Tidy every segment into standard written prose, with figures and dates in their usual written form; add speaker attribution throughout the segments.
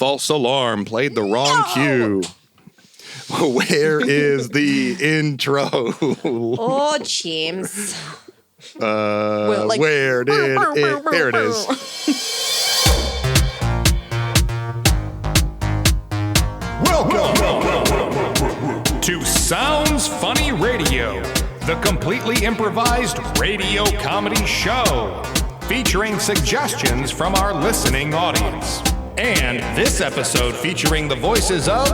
Speaker 1: False alarm. Played the wrong cue. Where is the intro?
Speaker 2: Oh, James.
Speaker 1: Where did it? There it is. Welcome to Sounds Funny Radio, the completely improvised radio comedy show featuring suggestions from our listening audience. And this episode featuring the voices of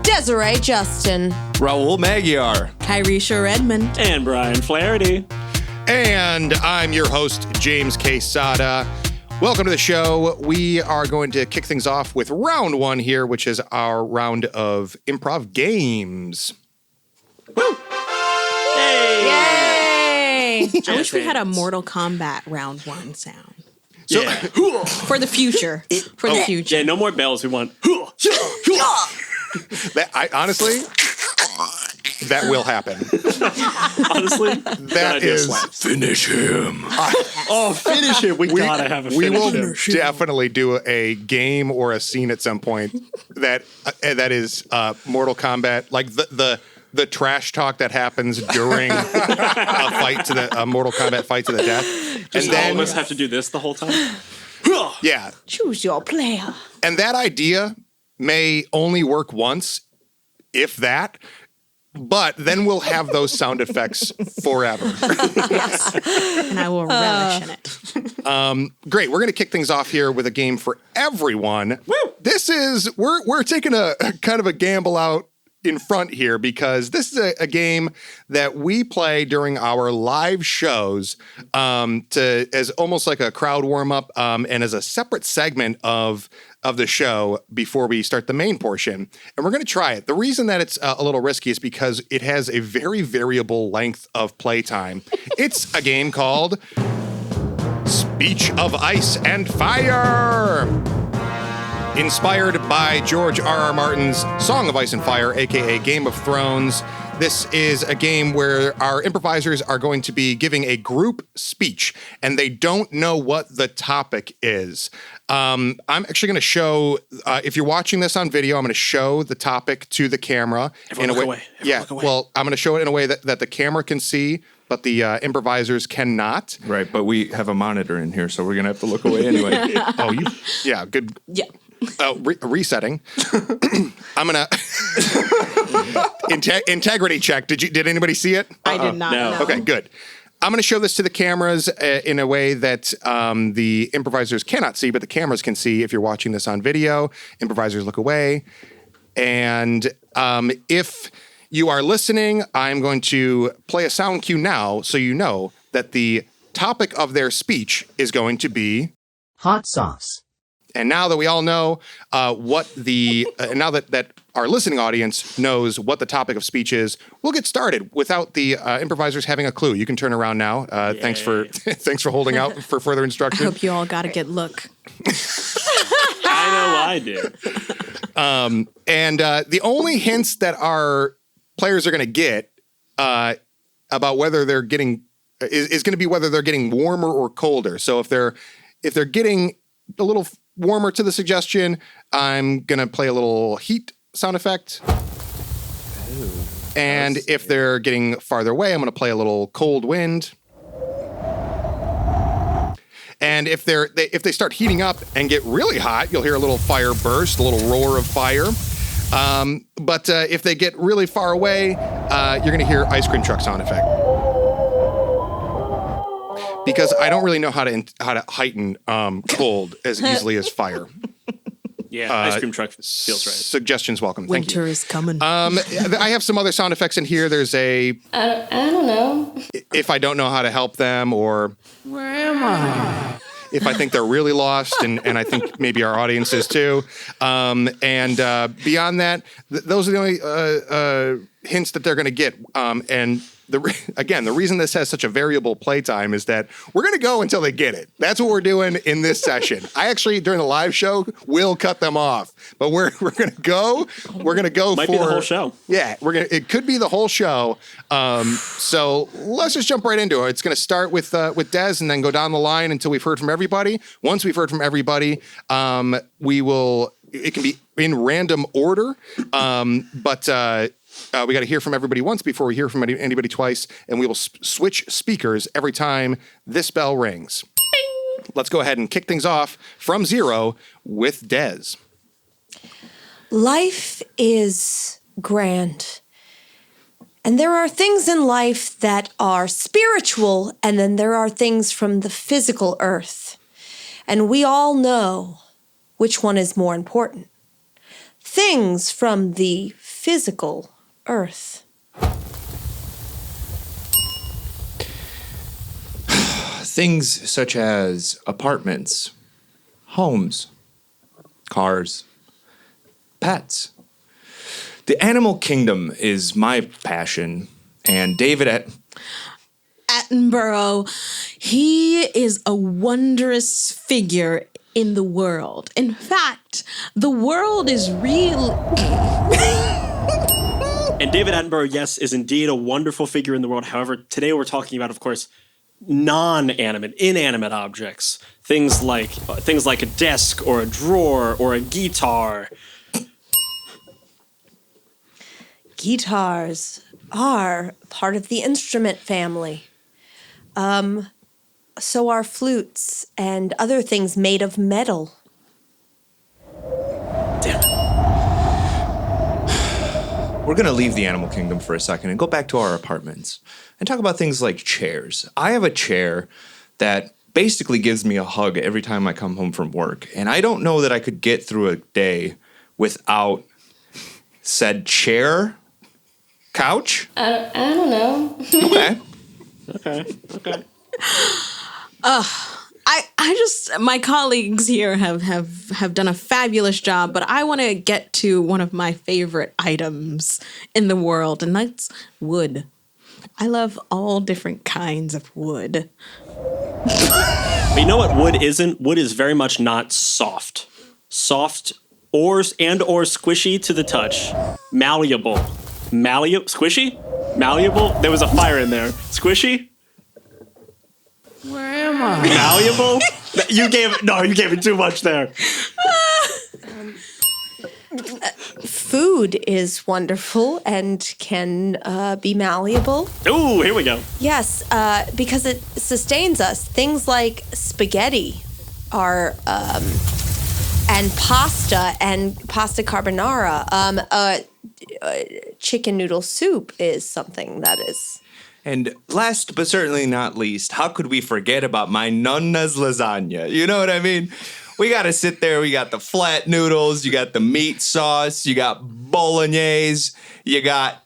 Speaker 2: Desiree Justin,
Speaker 3: Raul Magyar,
Speaker 4: Kyriesha Redmond,
Speaker 5: and Brian Flaherty.
Speaker 1: And I'm your host, James Quesada. Welcome to the show. We are going to kick things off with round one here, which is our round of improv games.
Speaker 5: Woo!
Speaker 2: Yay!
Speaker 4: I wish we had a Mortal Kombat round one sound.
Speaker 1: So,
Speaker 5: Yeah.
Speaker 4: For the future. The future.
Speaker 5: Yeah, no more bells. We want.
Speaker 1: honestly, that will happen.
Speaker 5: Honestly,
Speaker 1: That is finish him.
Speaker 5: finish it. We gotta have a finish.
Speaker 1: We will
Speaker 5: him.
Speaker 1: definitely do a game or a scene at some point that is Mortal Kombat, like the trash talk that happens during a Mortal Kombat fight to the death.
Speaker 5: Just
Speaker 1: and then
Speaker 5: all of us have to do this the whole time.
Speaker 1: Yeah.
Speaker 2: Choose your player.
Speaker 1: And that idea may only work once, if that. But then we'll have those sound effects forever.
Speaker 4: And I will relish in it.
Speaker 1: Great. We're going to kick things off here with a game for everyone.
Speaker 5: Woo!
Speaker 1: We're taking a kind of a gamble out in front here because this is a game that we play during our live shows as almost like a crowd warm up and as a separate segment of the show before we start the main portion. And we're going to try it. The reason that it's a little risky is because it has a very variable length of playtime. It's a game called Speech of Ice and Fire. Inspired by George R.R. Martin's Song of Ice and Fire, aka Game of Thrones. This is a game where our improvisers are going to be giving a group speech, and they don't know what the topic is. I'm actually going to show, if you're watching this on video, I'm going to show the topic to the camera.
Speaker 5: Everyone look away. Everyone look away.
Speaker 1: Well, I'm going to show it in a way that the camera can see, but the improvisers cannot.
Speaker 3: Right, but we have a monitor in here, so we're going to have to look away anyway.
Speaker 1: Yeah, good.
Speaker 4: Yeah.
Speaker 1: Resetting. I'm gonna integrity check. Did anybody see it?
Speaker 4: I did not
Speaker 5: No.
Speaker 4: know.
Speaker 1: Okay, good. I'm gonna show this to the cameras in a way that the improvisers cannot see, but the cameras can see. If you're watching this on video, improvisers look away. And if you are listening, I'm going to play a sound cue now, so you know that the topic of their speech is going to be
Speaker 6: hot sauce.
Speaker 1: And now that we all know now that our listening audience knows what the topic of speech is, we'll get started without the improvisers having a clue. You can turn around now. Thanks for holding out for further
Speaker 4: I
Speaker 1: instruction.
Speaker 4: hope you all got a good look.
Speaker 5: I know I did.
Speaker 1: And the only hints that our players are going to get about whether they're getting is going to be whether they're getting warmer or colder. So if they're getting a little warmer to the suggestion, I'm going to play a little heat sound effect. And if they're getting farther away, I'm going to play a little cold wind. And if they start heating up and get really hot, you'll hear a little fire burst, a little roar of fire. But if they get really far away, you're going to hear ice cream truck sound effect. Because I don't really know how to heighten cold as easily as fire.
Speaker 5: Yeah, ice cream truck feels right.
Speaker 1: Suggestions welcome. Thank you.
Speaker 4: Winter is coming.
Speaker 1: I have some other sound effects in here. There's I
Speaker 7: don't know.
Speaker 1: if I don't know how to help them, or
Speaker 4: Where am I?
Speaker 1: if I think they're really lost, and I think maybe our audience is too. And beyond that, those are the only hints that they're going to get. And the reason this has such a variable playtime is that we're going to go until they get it. That's what we're doing in this session. I actually, during the live show, will cut them off, but we're going to go. We're going to go
Speaker 5: Might be the whole show.
Speaker 1: Yeah, it could be the whole show. So let's just jump right into it. It's going to start with Des and then go down the line until we've heard from everybody. Once we've heard from everybody, we will it can be in random order, but we got to hear from everybody once before we hear from anybody twice, and we will switch speakers every time this bell rings. Let's go ahead and kick things off from 0 with Des.
Speaker 2: Life is grand. And there are things in life that are spiritual, and then there are things from the physical earth. And we all know which one is more important. Things from the physical earth.
Speaker 3: Things such as apartments, homes, cars, pets. The animal kingdom is my passion, and David
Speaker 4: Attenborough, he is a wondrous figure in the world. In fact, the world is real.
Speaker 5: And David Attenborough, yes, is indeed a wonderful figure in the world. However, today we're talking about, of course, non-animate, inanimate objects. Things like a desk or a drawer or a guitar.
Speaker 2: Guitars are part of the instrument family. So are flutes and other things made of metal.
Speaker 5: Damn it.
Speaker 3: We're going to leave the animal kingdom for a second and go back to our apartments and talk about things like chairs. I have a chair that basically gives me a hug every time I come home from work, and I don't know that I could get through a day without said chair, couch.
Speaker 6: I don't know.
Speaker 5: Okay.
Speaker 4: I just, my colleagues here have done a fabulous job, but I want to get to one of my favorite items in the world, and that's wood. I love all different kinds of wood.
Speaker 5: But you know what wood isn't? Wood is very much not soft. Soft or squishy to the touch. Malleable. Squishy? Malleable? There was a fire in there. Squishy?
Speaker 4: Where am I?
Speaker 5: Malleable? You gave it too much there.
Speaker 2: Food is wonderful and can be malleable.
Speaker 5: Ooh, here we go.
Speaker 2: Yes, because it sustains us. Things like spaghetti are, and pasta carbonara. Chicken noodle soup is something that is.
Speaker 3: And last but certainly not least, how could we forget about my nonna's lasagna? You know what I mean? We got to sit there. We got the flat noodles. You got the meat sauce. You got bolognese. You got...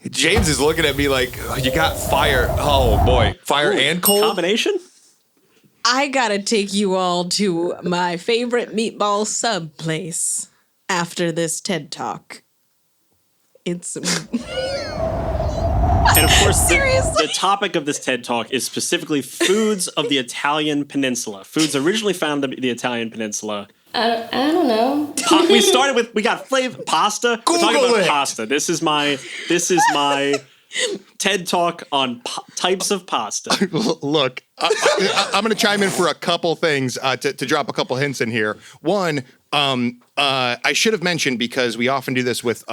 Speaker 3: James is looking at me like, oh, you got fire. Oh, boy. Fire and cold?
Speaker 5: Combination?
Speaker 4: I gotta take you all to my favorite meatball sub place after this TED Talk. It's...
Speaker 5: And of course,
Speaker 4: Seriously?
Speaker 5: the topic of this TED Talk is specifically foods of the Italian Peninsula. Foods originally found in the Italian Peninsula.
Speaker 6: I don't know.
Speaker 5: We got flavor pasta. We're talking
Speaker 1: Google
Speaker 5: about
Speaker 1: it.
Speaker 5: pasta. This is my TED Talk on types of pasta.
Speaker 1: Look, I'm going to chime in for a couple things to drop a couple hints in here. One, I should have mentioned, because we often do this with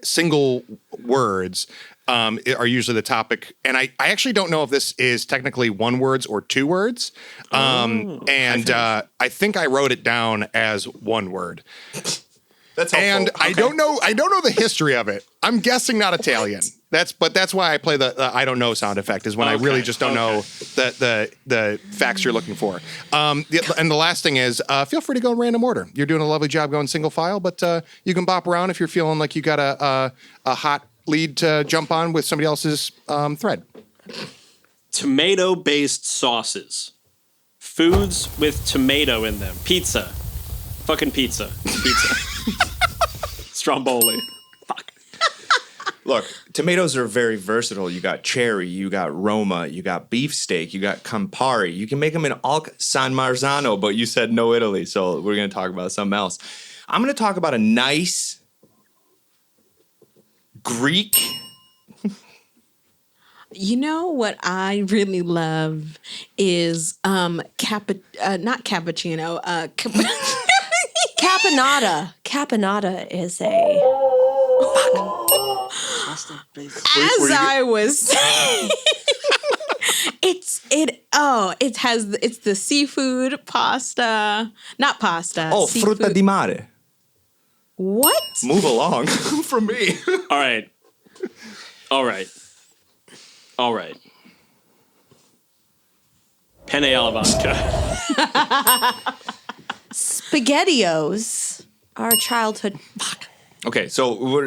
Speaker 1: single words, are usually the topic. And I actually don't know if this is technically one words or two words. I think I wrote it down as one word.
Speaker 3: That's helpful.
Speaker 1: And
Speaker 3: Okay.
Speaker 1: I don't know the history of it. I'm guessing not Italian. That's why I play the I don't know sound effect, is when I really just don't know the facts you're looking for. And the last thing is, feel free to go in random order. You're doing a lovely job going single file, but you can bop around if you're feeling like you got a hot lead to jump on with somebody else's thread.
Speaker 5: Tomato-based sauces. Foods with tomato in them. Pizza. Fucking pizza. Stromboli. Fuck.
Speaker 3: Look, tomatoes are very versatile. You got cherry, you got Roma, you got beefsteak, you got Campari. You can make them in all San Marzano, but you said no Italy, so we're going to talk about something else. I'm going to talk about a nice Greek.
Speaker 4: You know what I really love is not cappuccino,
Speaker 2: caponata. Caponata is a.
Speaker 4: As I was saying, it's the seafood pasta, not pasta.
Speaker 3: Oh,
Speaker 4: seafood.
Speaker 3: frutta di mare.
Speaker 4: What?
Speaker 3: Move along from me.
Speaker 5: All right. Penne alla vodka.
Speaker 2: SpaghettiOs are childhood.
Speaker 3: Okay, so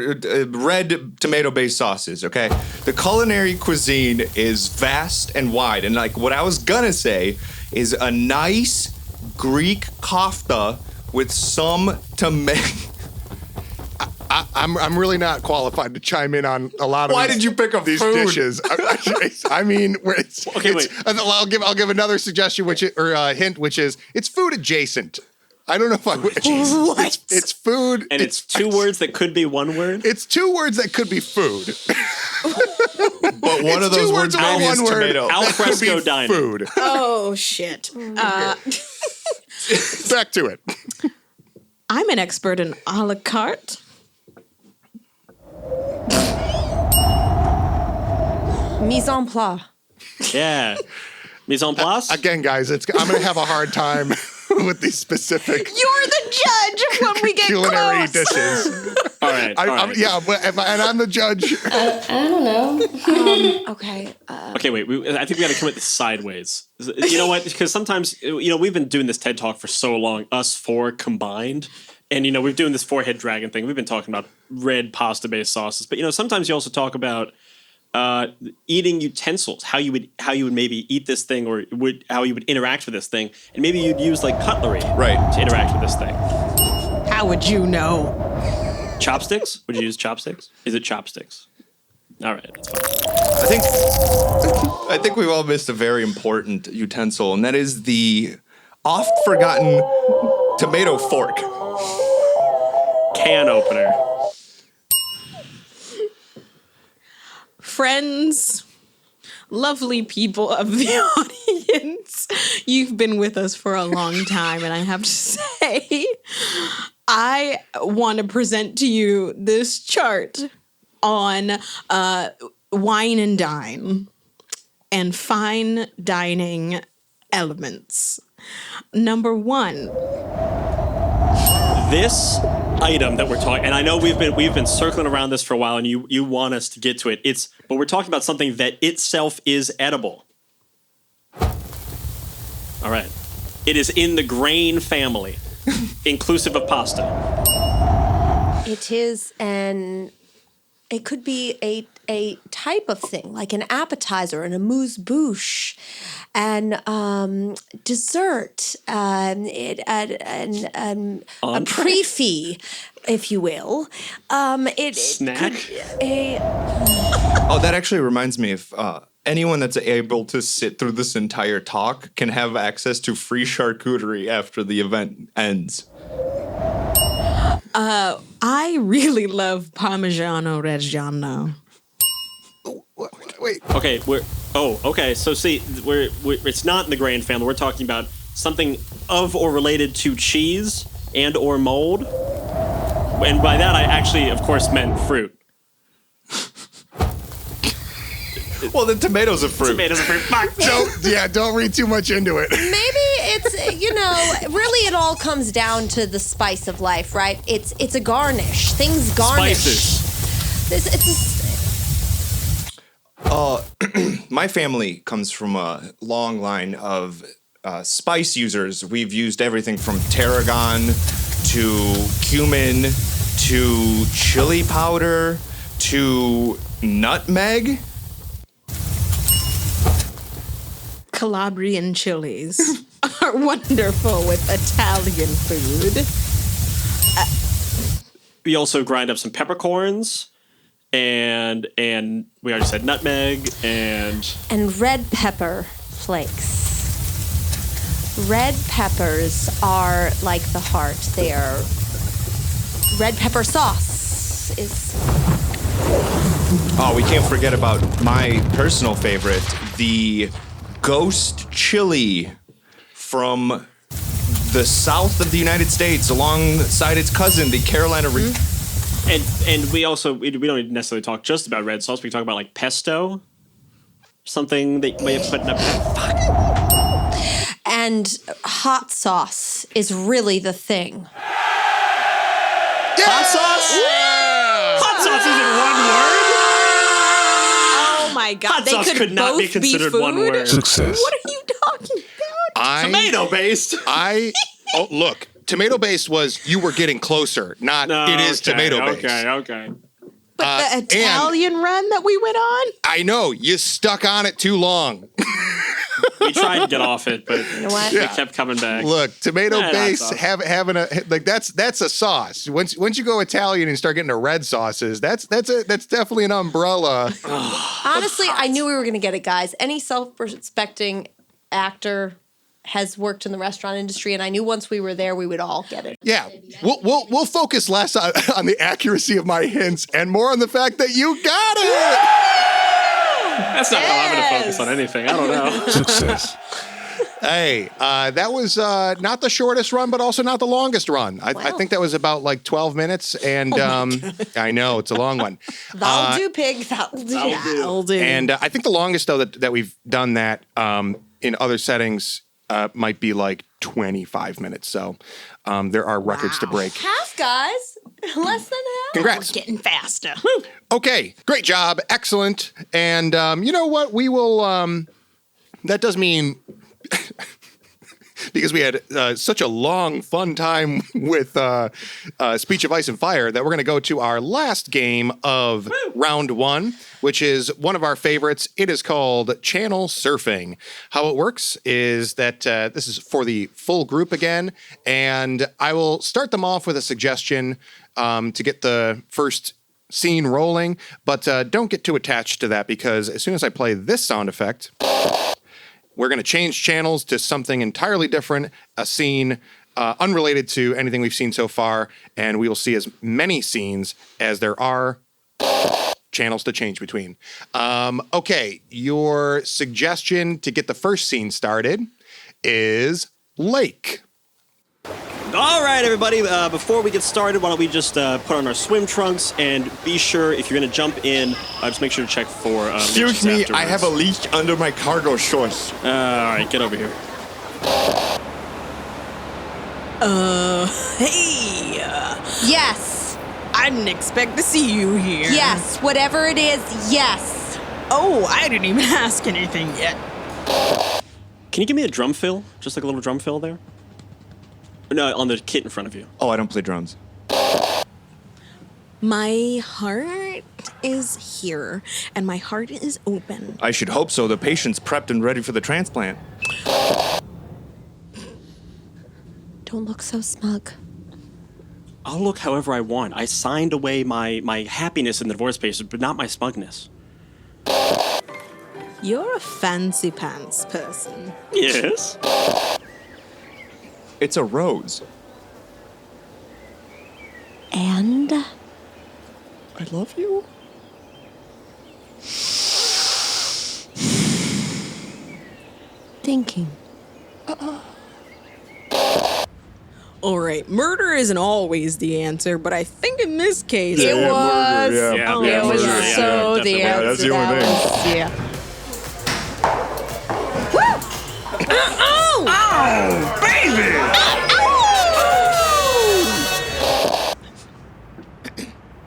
Speaker 3: red tomato-based sauces, okay? The culinary cuisine is vast and wide. And like what I was gonna say is a nice Greek kofta with some tomato.
Speaker 1: I'm really not qualified to chime in on a lot of.
Speaker 3: Why did you pick up
Speaker 1: these
Speaker 3: food?
Speaker 1: dishes? I mean,
Speaker 5: Okay, wait.
Speaker 1: I'll give another suggestion, hint, which is it's food adjacent. I don't know if I.
Speaker 2: What?
Speaker 1: It's food,
Speaker 5: And it's two words that could be one word.
Speaker 1: It's two words that could be food.
Speaker 3: But one of those
Speaker 1: two
Speaker 3: words
Speaker 1: or
Speaker 3: maybe is
Speaker 1: one word
Speaker 3: tomato.
Speaker 5: Al
Speaker 1: that could be
Speaker 5: fresco dining.
Speaker 1: food.
Speaker 4: Oh shit!
Speaker 1: Back to it.
Speaker 4: I'm an expert in a la carte.
Speaker 2: Mise en place.
Speaker 5: Yeah. Mise en place?
Speaker 1: Again, guys, I'm going to have a hard time with these specific
Speaker 4: You're the judge when we get
Speaker 1: culinary
Speaker 4: close.
Speaker 1: dishes.
Speaker 5: All right.
Speaker 1: Yeah, and I'm the judge.
Speaker 6: I don't know.
Speaker 2: Okay.
Speaker 5: Okay, wait. I think we got to come at this sideways. You know what? Because sometimes, we've been doing this TED Talk for so long, us four combined. And, we're doing this four-head dragon thing. We've been talking about red pasta-based sauces. But, sometimes you also talk about eating utensils, how you would maybe eat this thing or how you would interact with this thing. And maybe you'd use, like, cutlery to interact with this thing.
Speaker 4: How would you know?
Speaker 5: Chopsticks? Would you use chopsticks? Is it chopsticks? All right. That's fine.
Speaker 3: I think we've all missed a very important utensil, and that is the oft-forgotten tomato fork.
Speaker 5: Can opener.
Speaker 4: Friends, lovely people of the audience, you've been with us for a long time, and I have to say, I want to present to you this chart on wine and dine and fine dining elements. Number one.
Speaker 5: This item that we're talking, and I know we've been circling around this for a while, and you want us to get to it. But we're talking about something that itself is edible. All right, it is in the grain family, inclusive of pasta.
Speaker 2: It is it could be a type of thing, like an appetizer and a amuse-bouche, and dessert, a préfet, if you will.
Speaker 5: Snack?
Speaker 3: Oh, that actually reminds me of anyone that's able to sit through this entire talk can have access to free charcuterie after the event ends.
Speaker 4: I really love Parmigiano Reggiano.
Speaker 1: Wait.
Speaker 5: Okay, okay. So see, we're it's not in the grain family. We're talking about something of or related to cheese and or mold. And by that, I actually, of course, meant fruit.
Speaker 3: Well, the tomatoes are fruit.
Speaker 5: Tomatoes are fruit. Fuck.
Speaker 1: Don't read too much into it.
Speaker 2: Maybe it's, really it all comes down to the spice of life, right? It's a garnish. Things garnish.
Speaker 5: Spices.
Speaker 3: My family comes from a long line of spice users. We've used everything from tarragon to cumin to chili powder to nutmeg.
Speaker 4: Calabrian chilies are wonderful with Italian food.
Speaker 5: We also grind up some peppercorns, and we already said nutmeg and
Speaker 2: red pepper flakes. Red peppers are like the heart. They are red pepper sauce is.
Speaker 3: Oh, we can't forget about my personal favorite, the ghost chili from the south of the United States, alongside its cousin, the Carolina region.
Speaker 5: And we don't necessarily talk just about red sauce. We talk about like pesto, something that you may have put in a
Speaker 2: And hot sauce is really the thing.
Speaker 5: hot sauce. Hot sauce isn't one word.
Speaker 4: Oh my God.
Speaker 5: Hot sauce could not be considered one word.
Speaker 7: Success.
Speaker 4: What are you talking about?
Speaker 5: Tomato based.
Speaker 1: Oh, look, tomato based was you were getting closer, not it is tomato based.
Speaker 5: Okay.
Speaker 4: But the Italian run that we went on?
Speaker 1: I know, you stuck on it too long.
Speaker 5: We tried to get off it, but
Speaker 2: You know what?
Speaker 5: it kept coming back.
Speaker 1: Look, tomato
Speaker 5: Hot
Speaker 1: based
Speaker 5: sauce.
Speaker 1: having a like that's a sauce. Once you go Italian and start getting to red sauces, that's definitely an umbrella.
Speaker 2: Honestly, I knew we were going to get it, guys. Any self-respecting actor has worked in the restaurant industry, and I knew once we were there, we would all get it.
Speaker 1: Yeah, we'll focus less on the accuracy of my hints and more on the fact that you got it.
Speaker 5: That's not how I'm going to focus on anything. I don't know.
Speaker 7: Success.
Speaker 1: Hey, that was not the shortest run, but also not the longest run. I think that was about like 12 minutes, and I know it's a long one.
Speaker 2: That'll do, pig. That'll do.
Speaker 4: That'll do.
Speaker 1: And I think the longest though that we've done that in other settings might be like 25 minutes. So there are records to break.
Speaker 2: Half, guys. Less than half.
Speaker 1: Congrats.
Speaker 4: Getting faster.
Speaker 1: Okay, great job, excellent. And you know what? We will. That does mean. Because we had such a long, fun time with Speech of Ice and Fire that we're going to go to our last game of round one, which is one of our favorites. It is called Channel Surfing. How it works is that this is for the full group again, and I will start them off with a suggestion to get the first scene rolling, but don't get too attached to that because as soon as I play this sound effect, we're going to change channels to something entirely different, a scene unrelated to anything we've seen so far, and we will see as many scenes as there are channels to change between. Okay, your suggestion to get the first scene started is Lake.
Speaker 5: All right, everybody. Before we get started, why don't we just put on our swim trunks and be sure if you're going to jump in, just make sure to check for.
Speaker 3: Excuse me, I have a leash under my cargo shorts.
Speaker 5: All right, get over here.
Speaker 4: Hey.
Speaker 2: Yes.
Speaker 4: I didn't expect to see you here.
Speaker 2: Yes. Whatever it is, yes.
Speaker 4: Oh, I didn't even ask anything yet.
Speaker 5: Can you give me a drum fill? Just like a little drum fill there? No, on the kit in front of you.
Speaker 3: Oh, I don't play drums.
Speaker 4: My heart is here, and my heart is open.
Speaker 3: I should hope so. The patient's prepped and ready for the transplant.
Speaker 2: Don't look so smug.
Speaker 5: I'll look however I want. I signed away my happiness in the divorce papers, but not my smugness.
Speaker 4: You're a fancy pants person.
Speaker 5: Yes.
Speaker 3: It's a rose.
Speaker 2: And
Speaker 3: I love you.
Speaker 2: thinking.
Speaker 4: All right, murder isn't always the answer, but I think in this case
Speaker 2: It was.
Speaker 5: Yeah,
Speaker 2: Oh,
Speaker 5: yeah,
Speaker 2: it was
Speaker 5: murder, yeah,
Speaker 2: so
Speaker 5: yeah,
Speaker 2: the
Speaker 5: definitely.
Speaker 2: answer.
Speaker 3: That's the only
Speaker 2: That
Speaker 3: thing.
Speaker 2: was- yeah.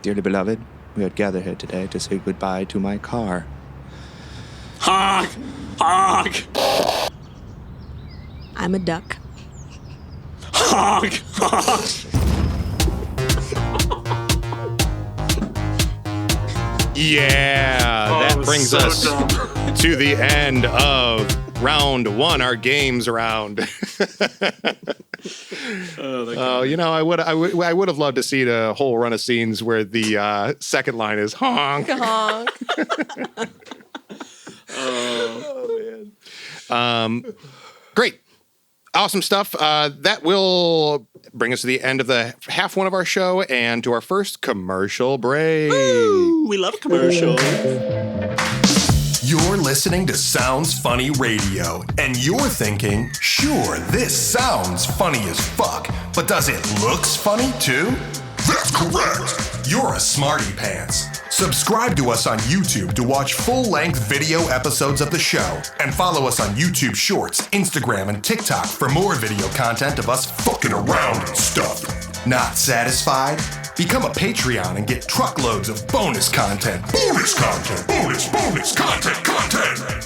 Speaker 3: Dearly beloved, we are gathered here today to say goodbye to my car.
Speaker 5: Honk! Honk!
Speaker 4: I'm a duck.
Speaker 5: Honk! Honk!
Speaker 1: Yeah, that
Speaker 5: was
Speaker 1: brings
Speaker 5: so
Speaker 1: us
Speaker 5: dumb.
Speaker 1: to the end of round one, our games round. Oh, you know, I would have loved to see a whole run of scenes where the second line is honk.
Speaker 2: Honk.
Speaker 1: Great. Awesome stuff. That will bring us to the end of the half one of our show and to our first commercial break.
Speaker 5: Ooh, we love commercials.
Speaker 7: You're listening listening to Sounds Funny Radio, and you're thinking, sure, this sounds funny as fuck, but does it looks funny too? That's correct! You're a smarty pants. Subscribe to us on YouTube to watch full-length video episodes of the show, and follow us on YouTube Shorts, Instagram, and TikTok for more video content of us fucking around and stuff. Not satisfied? Become a Patreon and get truckloads of bonus content. Bonus content! Bonus content!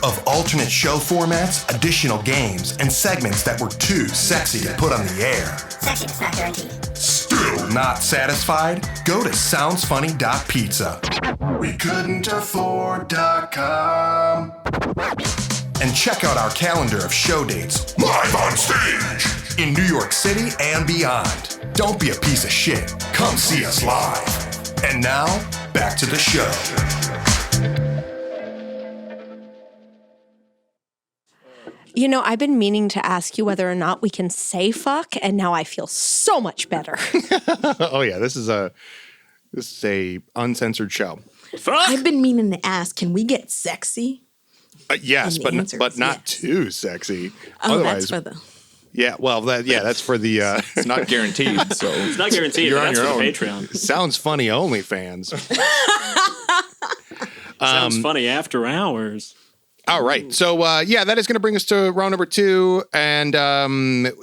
Speaker 7: Of alternate show formats, additional games, and segments that were too sexy to put on the air.
Speaker 8: Sexiness not guaranteed.
Speaker 7: Still not satisfied? Go to soundsfunny.pizza. We couldn't afford.com. And check out our calendar of show dates live on stage in New York City and beyond. Don't be a piece of shit. Come see us live. And now, back to the show.
Speaker 2: You know, I've been meaning to ask you whether or not we can say fuck, and now I feel so much better.
Speaker 1: Oh yeah, this is a uncensored show.
Speaker 4: I've been meaning to ask, can we get sexy?
Speaker 1: Yes,
Speaker 4: And the
Speaker 1: but
Speaker 4: answer
Speaker 1: but
Speaker 4: is
Speaker 1: not
Speaker 4: yes.
Speaker 1: too sexy.
Speaker 4: Oh,
Speaker 1: Otherwise,
Speaker 4: that's for the...
Speaker 1: yeah. Well, that's for the.
Speaker 3: It's not guaranteed, so
Speaker 5: It's not guaranteed.
Speaker 1: You're
Speaker 5: But
Speaker 1: on
Speaker 5: that's
Speaker 1: your
Speaker 5: for the
Speaker 1: own.
Speaker 5: Patreon.
Speaker 1: Sounds funny, OnlyFans.
Speaker 5: Sounds funny after hours.
Speaker 1: All right. So, that is going to bring us to round number 2. And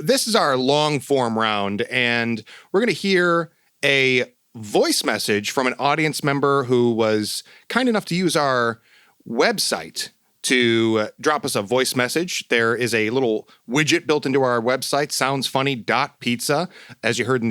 Speaker 1: this is our long form round. And we're going to hear a voice message from an audience member who was kind enough to use our website to drop us a voice message. There is a little widget built into our website, soundsfunny.pizza. As you heard in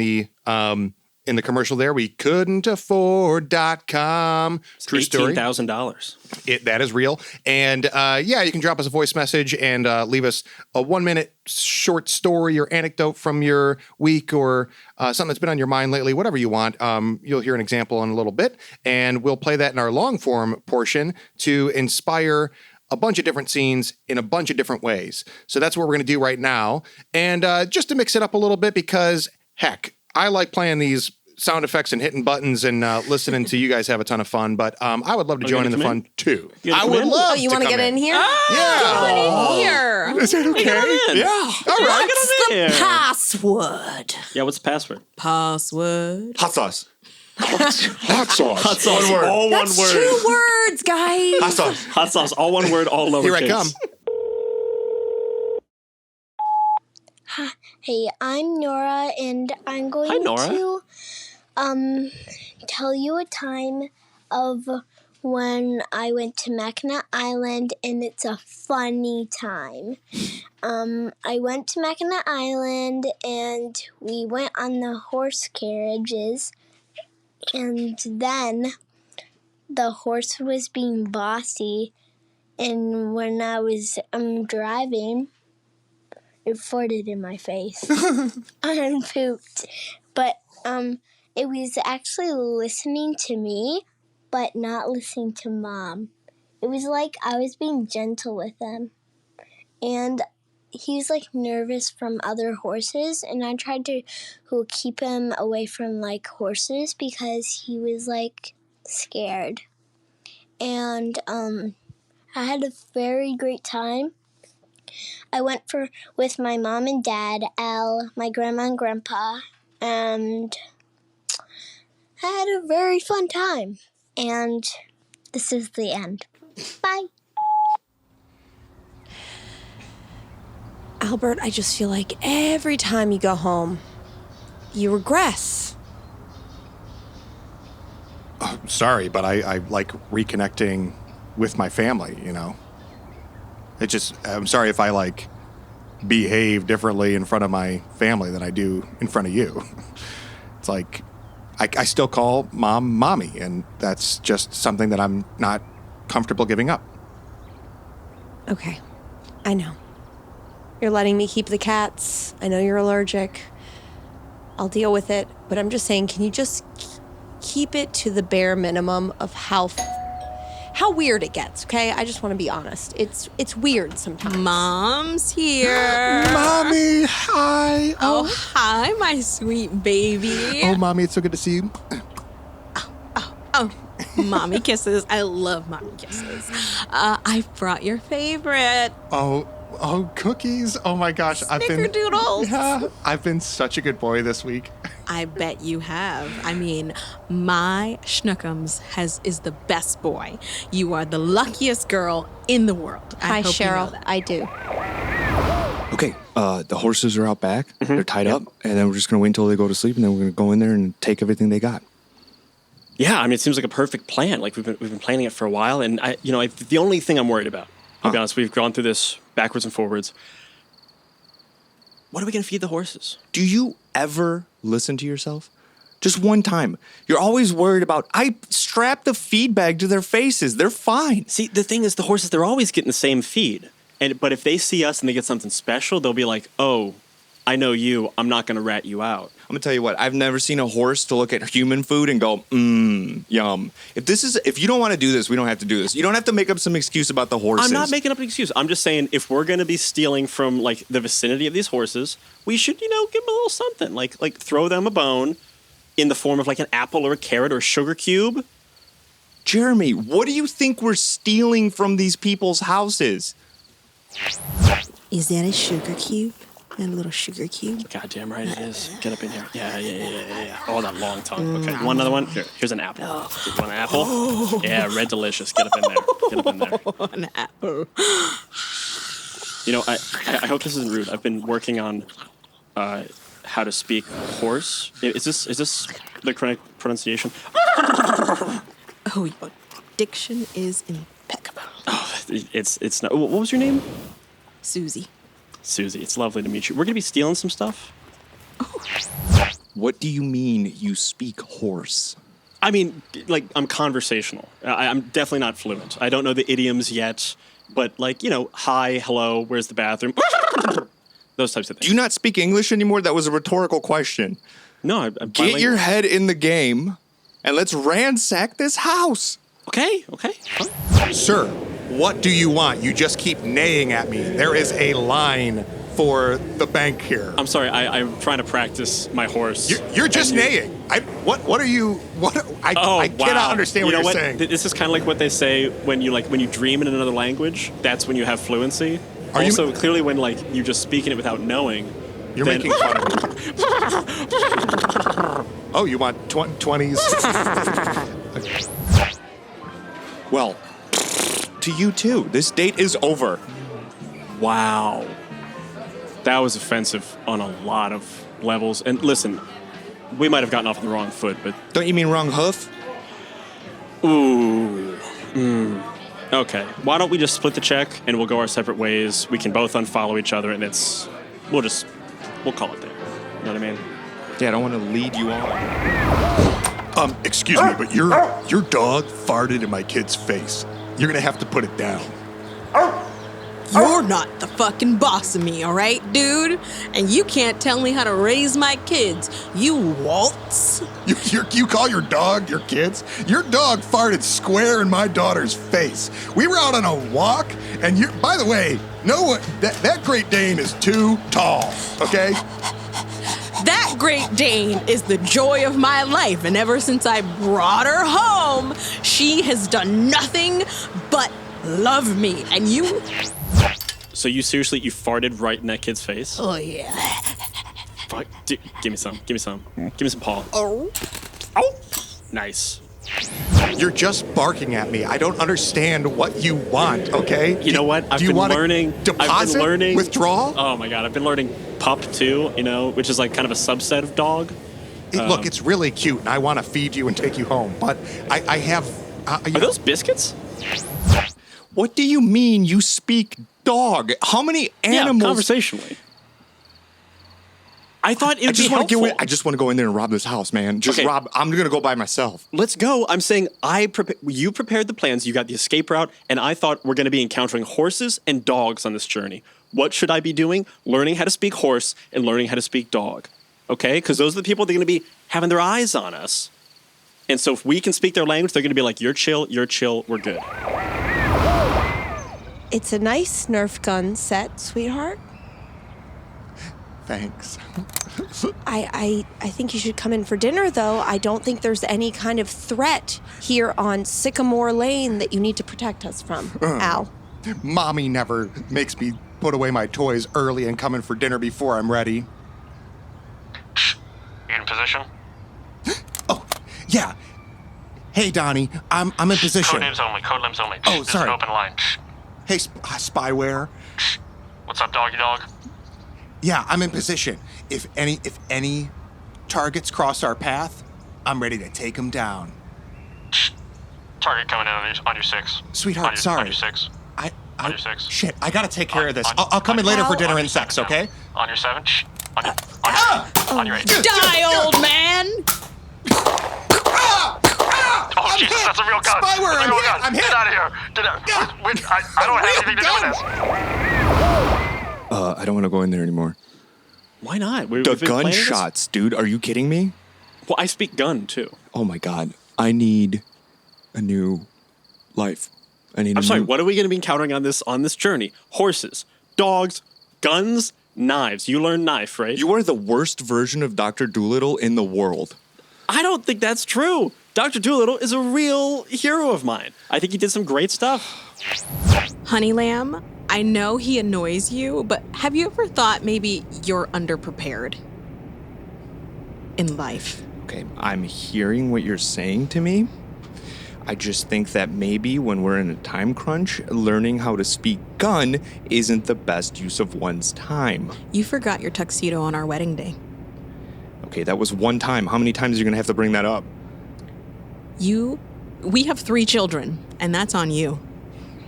Speaker 1: the commercial there, we couldn't afford.com. True story.
Speaker 5: $18,000.
Speaker 1: That is real. And you can drop us a voice message and leave us a 1-minute short story or anecdote from your week or something that's been on your mind lately, whatever you want. You'll hear an example in a little bit, and we'll play that in our long form portion to inspire a bunch of different scenes in a bunch of different ways. So that's what we're going to do right now. And just to mix it up a little bit, because heck, I like playing these sound effects and hitting buttons and listening to you guys have a ton of fun, but I would love to join in the fun too.
Speaker 5: I would
Speaker 1: love
Speaker 2: Oh, you want to get in here?
Speaker 1: Yeah.
Speaker 4: Here.
Speaker 1: Is that okay? Yeah. All right.
Speaker 2: What's the password?
Speaker 5: Yeah, what's the password?
Speaker 4: Password.
Speaker 3: hot sauce.
Speaker 1: Hot sauce.
Speaker 5: Hot sauce.
Speaker 3: One word.
Speaker 5: All
Speaker 2: That's
Speaker 5: one word.
Speaker 2: 2 words, guys.
Speaker 3: Hot sauce.
Speaker 5: Hot sauce. All one word. All lowercase.
Speaker 1: Here I come.
Speaker 8: Hey, I'm Nora, and I'm going
Speaker 5: Hi, Nora.
Speaker 8: to tell you a time of when I went to Mackinac Island, and it's a funny time. I went to Mackinac Island, and we went on the horse carriages, and then the horse was being bossy, and when I was driving, it farted in my face and pooped. But it was actually listening to me, but not listening to Mom. It was like I was being gentle with him. And he was like nervous from other horses, and I tried to keep him away from like horses because he was like scared. And I had a very great time. I went with my mom and dad, Elle, my grandma and grandpa, and I had a very fun time. And this is the end. Bye.
Speaker 2: Albert, I just feel like every time you go home, you regress.
Speaker 1: Sorry, but I like reconnecting with my family, you know. I'm sorry if I like behave differently in front of my family than I do in front of you. It's like I still call Mom Mommy, and that's just something that I'm not comfortable giving up.
Speaker 2: Okay, I know. You're letting me keep the cats. I know you're allergic. I'll deal with it, but I'm just saying, can you just keep it to the bare minimum of how weird it gets, okay? I just want to be honest. It's weird sometimes.
Speaker 4: Mom's here.
Speaker 1: Mommy, hi.
Speaker 4: Oh, hi, my sweet baby.
Speaker 1: Oh, Mommy, it's so good to see you.
Speaker 4: Oh, Mommy kisses. I love mommy kisses. I brought your favorite.
Speaker 1: Oh, cookies. Oh my gosh.
Speaker 4: Snickerdoodles.
Speaker 1: I've been such a good boy this week.
Speaker 4: I bet you have. I mean, my Schnookums is the best boy. You are the luckiest girl in the world.
Speaker 2: Hi,
Speaker 4: hope you know
Speaker 2: Cheryl.
Speaker 4: that.
Speaker 2: I do.
Speaker 3: Okay, the horses are out back. They're tied up, and then we're just gonna wait until they go to sleep, and then we're gonna go in there and take everything they got.
Speaker 5: Yeah, I mean, it seems like a perfect plan. Like we've been planning it for a while, and the only thing I'm worried about, I'll be honest, we've gone through this backwards and forwards. What are we gonna feed the horses?
Speaker 3: Do you ever listen to yourself? Just one time. You're always worried about, I strap the feed bag to their faces. They're fine.
Speaker 5: See, the thing is, the horses, they're always getting the same feed. But if they see us and they get something special, they'll be like, oh, I know you. I'm not going to rat you out.
Speaker 3: I'm going to tell you what, I've never seen a horse to look at human food and go, yum. If you don't want to do this, we don't have to do this. You don't have to make up some excuse about the horses.
Speaker 5: I'm not making up an excuse. I'm just saying, if we're going to be stealing from, like, the vicinity of these horses, we should, give them a little something. Like throw them a bone in the form of, like, an apple or a carrot or a sugar cube.
Speaker 3: Jeremy, what do you think we're stealing from these people's houses?
Speaker 4: Is that a sugar cube? A little sugar cube?
Speaker 5: Goddamn right it is. Get up in here. Yeah. Oh, that long tongue. Okay, you want another one? Here's an apple. You want an apple? Oh. Yeah, red delicious. Get up in there. Get up in there.
Speaker 4: An apple.
Speaker 5: I hope this isn't rude. I've been working on how to speak horse. Is this the correct pronunciation?
Speaker 4: Oh, your diction is impeccable.
Speaker 5: Oh, it's not. What was your name?
Speaker 4: Susie.
Speaker 5: Susie, it's lovely to meet you. We're gonna be stealing some stuff.
Speaker 3: What do you mean you speak horse?
Speaker 5: I mean, like, I'm conversational. I'm definitely not fluent. I don't know the idioms yet, but hi, hello, where's the bathroom? Those types of things.
Speaker 3: Do you not speak English anymore? That was a rhetorical question.
Speaker 5: No, I'm
Speaker 3: Get
Speaker 5: bilingual.
Speaker 3: your head in the game and let's ransack this house.
Speaker 5: Okay. Fine.
Speaker 1: Sir, what do you want? You just keep neighing at me. There is a line for the bank here.
Speaker 5: I'm sorry. I'm trying to practice my horse.
Speaker 1: You're just neighing. What are you? I cannot understand what you're saying.
Speaker 5: This is kind of like what they say when you dream in another language. That's when you have fluency. Clearly, when you just speak in it without knowing.
Speaker 1: You're making fun of me. Oh, you want 20s?
Speaker 3: Well, to you too. This date is over.
Speaker 5: Wow. That was offensive on a lot of levels. And listen, we might have gotten off on the wrong foot, but...
Speaker 3: Don't you mean wrong hoof?
Speaker 5: Ooh. Okay. Why don't we just split the check and we'll go our separate ways. We can both unfollow each other and we'll call it there. You know what I mean?
Speaker 3: Yeah, I don't want to lead you on.
Speaker 1: Excuse me, but your dog farted in my kid's face. You're gonna have to put it down.
Speaker 4: You're not the fucking boss of me, all right, dude? And you can't tell me how to raise my kids. You waltz.
Speaker 1: You call your dog your kids? Your dog farted square in my daughter's face. We were out on a walk, and by the way, that Great Dane is too tall, okay?
Speaker 4: That Great Dane is the joy of my life, and ever since I brought her home, she has done nothing but love me. And you...
Speaker 5: So you farted right in that kid's face?
Speaker 4: Oh, yeah.
Speaker 5: Fuck. Dude, give me some. Give me some paw.
Speaker 4: Oh.
Speaker 5: Nice.
Speaker 1: You're just barking at me. I don't understand what you want, okay?
Speaker 5: You know what? I've been learning.
Speaker 1: Withdrawal?
Speaker 5: Oh my God. I've been learning pup too, which is like kind of a subset of dog.
Speaker 1: Look, it's really cute, and I want to feed you and take you home, but I have...
Speaker 5: Are those biscuits?
Speaker 3: What do you mean you speak dog? How many animals...
Speaker 5: Yeah, conversationally. I thought it would be helpful.
Speaker 3: I just want to go in there and rob this house, man. Rob. I'm going to go by myself.
Speaker 5: Let's go. I'm saying you prepared the plans. You got the escape route, and I thought we're going to be encountering horses and dogs on this journey. What should I be doing? Learning how to speak horse and learning how to speak dog. Okay? Because those are the people that are going to be having their eyes on us. And so if we can speak their language, they're going to be like, you're chill, we're good.
Speaker 2: It's a nice Nerf gun set, sweetheart.
Speaker 1: Thanks.
Speaker 2: I think you should come in for dinner, though. I don't think there's any kind of threat here on Sycamore Lane that you need to protect us from, Al.
Speaker 1: Mommy never makes me put away my toys early and come in for dinner before I'm ready.
Speaker 9: You in position?
Speaker 1: Oh, yeah. Hey, Donnie, I'm in position.
Speaker 9: Codenames only. Codenames only.
Speaker 1: Oh,
Speaker 9: This
Speaker 1: sorry.
Speaker 9: is an open line.
Speaker 1: Hey, spyware.
Speaker 9: What's up, doggy dog?
Speaker 1: Yeah, I'm in position. If any targets cross our path, I'm ready to take them down.
Speaker 9: Target coming in on your 6.
Speaker 1: Sweetheart,
Speaker 9: on your,
Speaker 1: sorry.
Speaker 9: On your 6. On your 6.
Speaker 1: Shit, I gotta take care of this. I'll come in later for dinner and sex, okay?
Speaker 9: On your 7. On your 8.
Speaker 4: Die, old man!
Speaker 9: Oh,
Speaker 1: I'm
Speaker 9: Jesus,
Speaker 1: hit.
Speaker 9: that's a real gun.
Speaker 1: Spyware,
Speaker 9: That's a
Speaker 1: I'm
Speaker 9: real
Speaker 1: hit.
Speaker 9: gun.
Speaker 1: I'm hit.
Speaker 9: Get out of here. Get out. I don't have anything to do with this.
Speaker 3: I don't want to go in there anymore.
Speaker 5: Why not? We've
Speaker 3: The
Speaker 5: been playing this-
Speaker 3: gunshots, dude. Are you kidding me?
Speaker 5: Well, I speak gun too.
Speaker 3: Oh my God. I need a new life.
Speaker 5: I'm sorry. What are we going to be encountering on this journey? Horses, dogs, guns, knives. You learn knife, right?
Speaker 3: You are the worst version of Dr. Dolittle in the world.
Speaker 5: I don't think that's true. Dr. Dolittle is a real hero of mine. I think he did some great stuff.
Speaker 4: Honey Lamb, I know he annoys you, but have you ever thought maybe you're underprepared in life?
Speaker 3: Okay, I'm hearing what you're saying to me. I just think that maybe when we're in a time crunch, learning how to speak gun isn't the best use of one's time.
Speaker 4: You forgot your tuxedo on our wedding day.
Speaker 3: Okay, that was one time. How many times are you gonna have to bring that up?
Speaker 4: We have 3 children, and that's on you.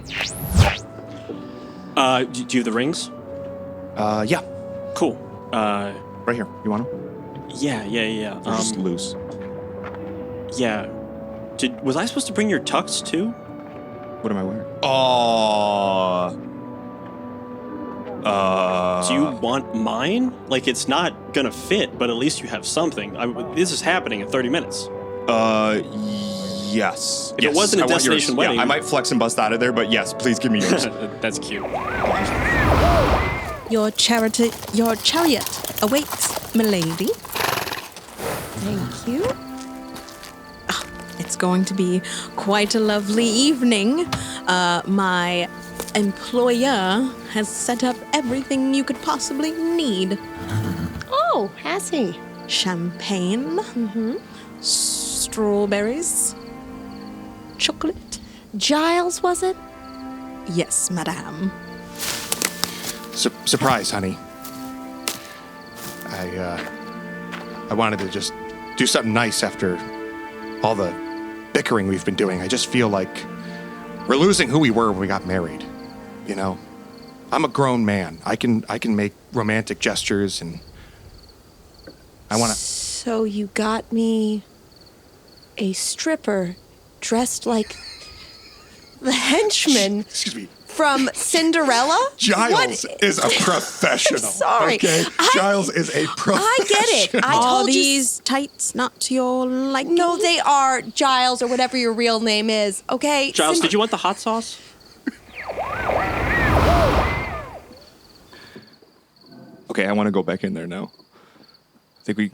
Speaker 5: Do you have the rings?
Speaker 3: Yeah,
Speaker 5: Cool.
Speaker 3: right here. You want them?
Speaker 5: Yeah.
Speaker 3: They're just loose.
Speaker 5: Yeah. Was I supposed to bring your tux too?
Speaker 3: What am I wearing? Oh.
Speaker 5: Do you want mine? Like, it's not gonna fit, but at least you have something. This is happening in 30 minutes.
Speaker 3: Yes.
Speaker 5: If it wasn't a
Speaker 3: I want yours.
Speaker 5: destination wedding-
Speaker 3: Yeah, I might flex and bust out of there, but yes, please give me yours.
Speaker 5: That's cute.
Speaker 4: Your chariot awaits, milady. Thank you. It's going to be quite a lovely evening. My employer has set up everything you could possibly need.
Speaker 6: Oh, has he?
Speaker 4: Champagne, strawberries, chocolate.
Speaker 2: Giles, was it?
Speaker 4: Yes, madame.
Speaker 1: Surprise, honey. I wanted to just do something nice after all the bickering we've been doing. I just feel like we're losing who we were when we got married. You know, I'm a grown man. I can make romantic gestures, and I want to.
Speaker 2: So you got me a stripper dressed like the henchman
Speaker 1: Excuse me.
Speaker 2: from Cinderella?
Speaker 1: Giles
Speaker 2: What?
Speaker 1: is a professional.
Speaker 2: Sorry.
Speaker 1: Okay, Giles is a professional.
Speaker 2: I get it. I
Speaker 4: Are
Speaker 2: told you.
Speaker 4: these tights not to your liking?
Speaker 2: No, they are Giles or whatever your real name is. Okay.
Speaker 5: Giles, did you want the hot sauce?
Speaker 3: Okay, I want to go back in there now. I think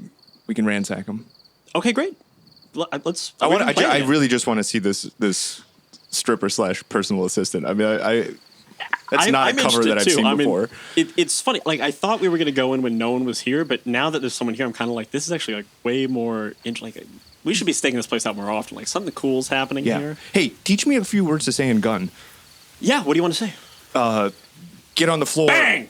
Speaker 3: we can ransack them.
Speaker 5: Okay, great. Let's.
Speaker 3: I really just want to see this stripper / personal assistant. I mean, that's not
Speaker 5: I'm
Speaker 3: a cover that I've
Speaker 5: interested, too.
Speaker 3: seen before.
Speaker 5: It's funny. Like, I thought we were going to go in when no one was here, but now that there's someone here, I'm kind of like, this is actually like way more. We should be staking this place out more often. Like, something cool's happening
Speaker 3: Yeah.
Speaker 5: here.
Speaker 3: Hey, teach me a few words to say in gun.
Speaker 5: Yeah. What do you want to say?
Speaker 3: Get on the floor.
Speaker 5: Bang!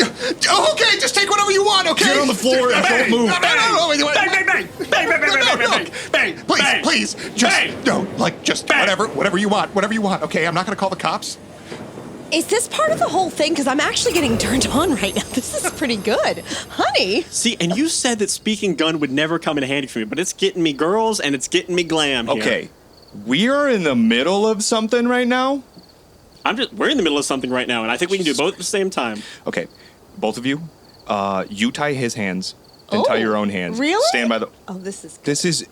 Speaker 1: Okay, just take whatever you want. Okay.
Speaker 3: Get on the floor and don't move.
Speaker 1: No. Wait.
Speaker 5: Bang! Bang! Bang! Bang! Bang! Bang! Bang! Bang! Bang!
Speaker 1: Please, just just
Speaker 5: Bang.
Speaker 1: whatever you want. Okay, I'm not gonna call the cops.
Speaker 2: Is this part of the whole thing? Because I'm actually getting turned on right now. This is pretty good. Honey.
Speaker 5: See, and you said that speaking gun would never come in handy for me, but it's getting me girls and it's getting me glam here.
Speaker 3: Okay, we are in the middle of something right now.
Speaker 5: We're in the middle of something right now, and I think we can do both at the same time.
Speaker 3: Okay, both of you, you tie his hands and tie your own hands.
Speaker 2: Really?
Speaker 3: Stand by the.
Speaker 2: Oh, this is.
Speaker 3: This is.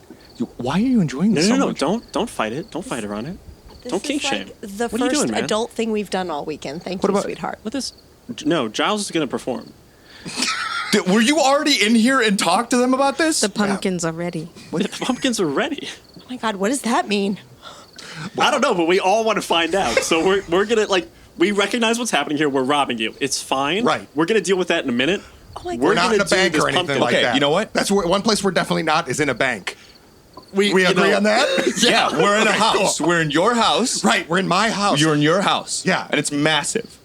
Speaker 3: Why are you enjoying this so
Speaker 5: No.
Speaker 3: much?
Speaker 5: Don't fight it. Don't fight around it.
Speaker 2: This
Speaker 5: Don't kink
Speaker 2: is
Speaker 5: shame.
Speaker 2: like the
Speaker 5: What are you
Speaker 2: first
Speaker 5: doing, man?
Speaker 2: adult thing we've done all weekend. Thank
Speaker 3: What
Speaker 2: you,
Speaker 3: about-
Speaker 2: sweetheart.
Speaker 5: Let this. No, Giles is going to perform.
Speaker 3: Were you already in here and talked to them about this?
Speaker 4: The pumpkins are ready.
Speaker 5: The pumpkins are ready.
Speaker 2: Oh my God, what does that mean?
Speaker 5: I don't know, but we all want to find out. So we're going to, like, we recognize what's happening here. We're robbing you. It's fine.
Speaker 1: Right.
Speaker 5: We're going to deal with that in a minute.
Speaker 2: Oh my God.
Speaker 1: We're not in a
Speaker 5: gonna do
Speaker 1: bank
Speaker 5: this
Speaker 1: or anything
Speaker 5: pumpkin-
Speaker 1: like
Speaker 3: Okay,
Speaker 1: that.
Speaker 3: you know what?
Speaker 1: That's one place we're definitely not is in a bank. We
Speaker 5: you
Speaker 1: agree
Speaker 5: know-
Speaker 1: on that?
Speaker 3: Yeah, we're in a
Speaker 1: Okay,
Speaker 3: house.
Speaker 1: cool.
Speaker 3: We're in your house.
Speaker 1: Right, we're in my house.
Speaker 3: You're in your house.
Speaker 1: Yeah.
Speaker 3: And it's massive.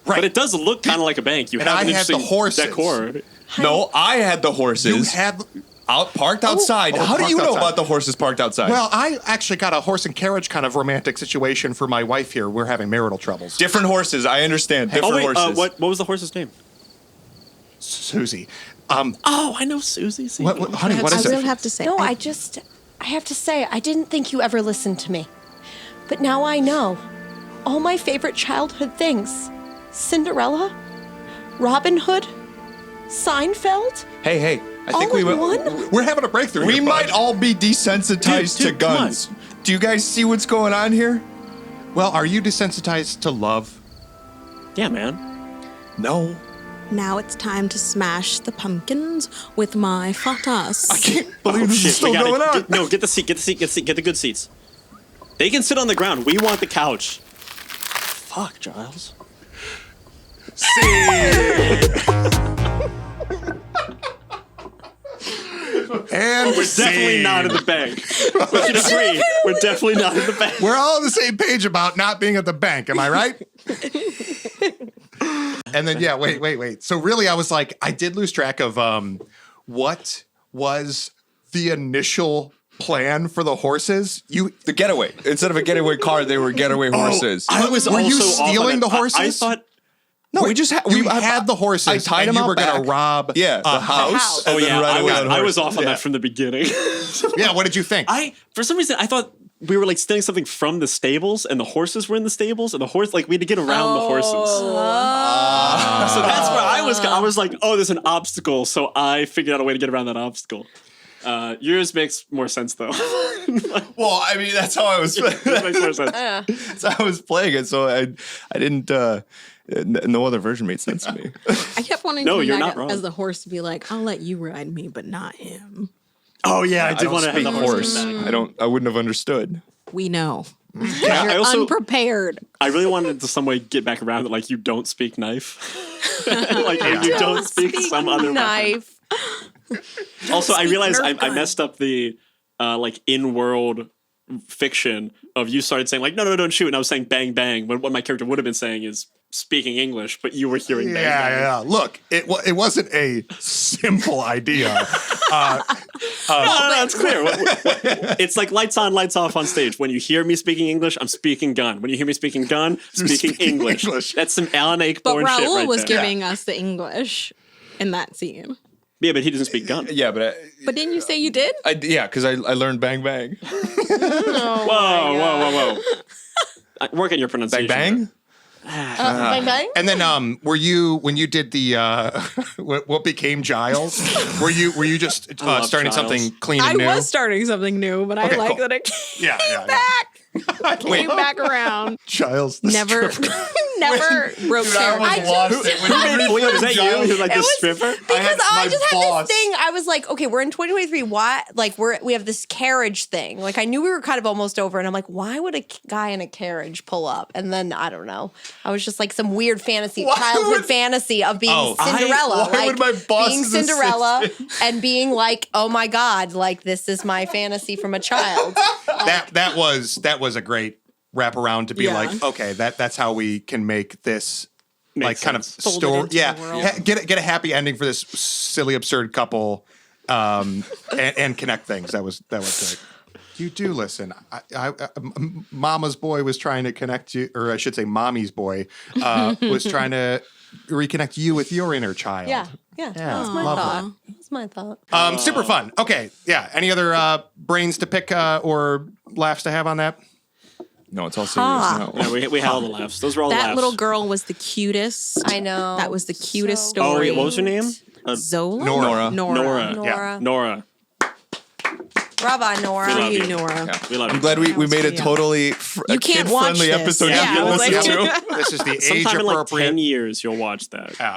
Speaker 1: right.
Speaker 5: But it does look kind of like a bank. You
Speaker 1: And
Speaker 5: have
Speaker 1: I
Speaker 5: an
Speaker 1: had the
Speaker 5: interesting
Speaker 1: horses.
Speaker 5: decor.
Speaker 3: No, I had the
Speaker 1: You
Speaker 3: horses
Speaker 1: had.
Speaker 3: parked outside.
Speaker 1: Oh,
Speaker 3: How do
Speaker 1: parked
Speaker 3: you know
Speaker 1: outside.
Speaker 3: about the horses parked outside?
Speaker 1: Well, I actually got a horse and carriage kind of romantic situation for my wife here. We're having marital troubles.
Speaker 3: different horses. I understand. Different
Speaker 5: Oh, wait,
Speaker 3: horses.
Speaker 5: what was the horse's name?
Speaker 1: Susie.
Speaker 5: Oh, I know Susie. See?
Speaker 1: Honey, what
Speaker 4: I
Speaker 1: is
Speaker 4: will
Speaker 1: it?
Speaker 4: have to say.
Speaker 2: No, I have to say, I didn't think you ever listened to me. But now I know. All my favorite childhood things. Cinderella, Robin Hood, Seinfeld.
Speaker 3: Hey, I think
Speaker 2: All
Speaker 3: we
Speaker 2: in one?
Speaker 1: We're having a breakthrough.
Speaker 3: We
Speaker 1: here,
Speaker 3: might
Speaker 1: bud.
Speaker 3: all be desensitized
Speaker 5: Dude,
Speaker 3: to
Speaker 5: come on.
Speaker 3: guns. Do you guys see what's going on here?
Speaker 1: Well, are you desensitized to love?
Speaker 5: Yeah, man.
Speaker 3: No.
Speaker 4: Now it's time to smash the pumpkins with my fatas.
Speaker 3: I can't believe this
Speaker 5: Shit,
Speaker 3: is still
Speaker 5: we gotta
Speaker 3: going on.
Speaker 5: get the seat. Get the good seats. They can sit on the ground. We want the couch. Fuck, Giles.
Speaker 1: And
Speaker 5: We're definitely not in the bank. We can agree. We're definitely not in the bank.
Speaker 1: We're all on the same page about not being at the bank. Am I right? And then, yeah, wait. So really, I was like, I did lose track of what was the initial plan for the horses.
Speaker 3: The getaway. Instead of a getaway car, they were getaway horses.
Speaker 5: I was
Speaker 1: Were
Speaker 5: also
Speaker 1: you
Speaker 5: off on
Speaker 1: stealing
Speaker 5: that.
Speaker 1: the horses?
Speaker 5: I thought.
Speaker 3: no, we just
Speaker 1: You had the horses.
Speaker 3: I tied
Speaker 1: and
Speaker 3: them
Speaker 1: you
Speaker 3: out
Speaker 1: were going to
Speaker 3: back.
Speaker 1: rob
Speaker 3: Yeah, the
Speaker 1: a
Speaker 3: house.
Speaker 5: Oh
Speaker 3: and then
Speaker 5: yeah,
Speaker 3: ride away on
Speaker 5: I was
Speaker 3: horses.
Speaker 5: off on
Speaker 3: Yeah.
Speaker 5: that from the beginning.
Speaker 1: Yeah, what did you think?
Speaker 5: For some reason, I thought we were like stealing something from the stables, and the horses were in the stables, and the horse like we had to get around the horses. So that's where I was. I was like, oh, there's an obstacle, so I figured out a way to get around that obstacle. Yours makes more sense though.
Speaker 3: Well, I mean, that's how I was.
Speaker 5: Yours makes more sense.
Speaker 3: That's how I was playing it. So I didn't. No other version made sense to me.
Speaker 4: I kept wanting
Speaker 5: No,
Speaker 4: to
Speaker 5: you're
Speaker 4: come
Speaker 5: not
Speaker 4: back
Speaker 5: wrong.
Speaker 4: as the horse to be like, I'll let you ride me, but not him.
Speaker 5: Oh yeah, I
Speaker 3: I
Speaker 5: did
Speaker 3: don't
Speaker 5: want to have
Speaker 3: speak
Speaker 5: the
Speaker 3: horse.
Speaker 5: horse.
Speaker 3: I wouldn't have understood.
Speaker 4: We know.
Speaker 5: Yeah,
Speaker 4: You're
Speaker 5: I also
Speaker 4: unprepared.
Speaker 5: I really wanted to some way get back around that like you don't speak knife. Like you don't speak some other weapon.
Speaker 2: knife.
Speaker 5: Also, I
Speaker 4: Speak
Speaker 5: realized
Speaker 4: Nerf
Speaker 5: I
Speaker 4: gun.
Speaker 5: messed up the like in-world fiction of you started saying like no don't shoot, and I was saying bang bang when what my character would have been saying is speaking English, but you were hearing bang bang.
Speaker 1: Yeah. Look, it wasn't a simple idea.
Speaker 5: No, it's clear. It's like lights on, lights off on stage. When you hear me speaking English, I'm speaking gun. When you hear me speaking gun, speaking English. That's some Alan
Speaker 4: But
Speaker 5: Ayckbourn shit
Speaker 4: Raoul
Speaker 5: right
Speaker 4: was
Speaker 5: there.
Speaker 4: giving us the English in that scene.
Speaker 5: Yeah, but he doesn't speak gun.
Speaker 3: Yeah, but
Speaker 4: But didn't you say you did?
Speaker 3: because I learned bang bang.
Speaker 5: Whoa. Work on your
Speaker 3: Bang
Speaker 5: pronunciation.
Speaker 3: bang.
Speaker 2: Bang bang.
Speaker 1: And then, were you when you did the what became Giles? Were you just
Speaker 5: love
Speaker 1: starting
Speaker 5: Giles.
Speaker 1: something clean and
Speaker 4: I
Speaker 1: new?
Speaker 4: was starting something new, but
Speaker 1: Okay,
Speaker 4: I like
Speaker 1: cool.
Speaker 4: that it
Speaker 1: Yeah,
Speaker 4: came back. Came back around.
Speaker 1: Giles. the
Speaker 4: Never,
Speaker 1: stripper.
Speaker 4: never broke character.
Speaker 5: Wait, was that you? You're like the stripper?
Speaker 2: Because I just had
Speaker 3: boss.
Speaker 2: this thing. I was like, okay, we're in 2023. Why? Like, we have this carriage thing. Like, I knew we were kind of almost over, and I'm like, why would a guy in a carriage pull up? And then I don't know. I was just like some weird fantasy, childhood fantasy of being Cinderella.
Speaker 3: why would my boss's
Speaker 2: being Cinderella and being like, oh my god, like this is my fantasy from a child.
Speaker 1: That was a great wraparound to be
Speaker 4: Yeah.
Speaker 1: like, okay, that's how we can make this
Speaker 5: Makes
Speaker 1: kind of
Speaker 5: sense.
Speaker 4: Fold it
Speaker 1: story.
Speaker 4: into
Speaker 1: Yeah,
Speaker 4: the world.
Speaker 1: get a happy ending for this silly, absurd couple, and connect things. That was great. You do listen. Mama's boy was trying to connect you, or I should say, Mommy's boy was trying to reconnect you with your inner child.
Speaker 2: Yeah. That's my
Speaker 1: lovely.
Speaker 2: thought. That's my thought.
Speaker 1: Super fun. Okay, yeah. Any other brains to pick or laughs to have on that?
Speaker 3: No, it's all serious now.
Speaker 5: Yeah, we had all the laughs. Those were all
Speaker 4: That
Speaker 5: laughs.
Speaker 4: little girl was the cutest.
Speaker 2: I know.
Speaker 4: That was the cutest
Speaker 2: So
Speaker 4: story.
Speaker 5: Oh, what was her name?
Speaker 4: Zola?
Speaker 1: Nora.
Speaker 4: Nora.
Speaker 5: Nora.
Speaker 2: Nora.
Speaker 5: Nora.
Speaker 2: Brava, Nora.
Speaker 5: love you.
Speaker 4: Nora.
Speaker 5: We love
Speaker 3: I'm
Speaker 5: you.
Speaker 3: glad we made a
Speaker 4: Yeah.
Speaker 3: totally
Speaker 4: You can't watch
Speaker 3: kid-friendly
Speaker 4: this.
Speaker 3: episode
Speaker 4: Yeah,
Speaker 3: you
Speaker 4: I
Speaker 3: can
Speaker 4: was
Speaker 3: listen
Speaker 4: like-
Speaker 3: to.
Speaker 1: This is the age
Speaker 5: Sometime in like
Speaker 1: appropriate.
Speaker 5: 10 years, you'll watch that.
Speaker 1: Yeah.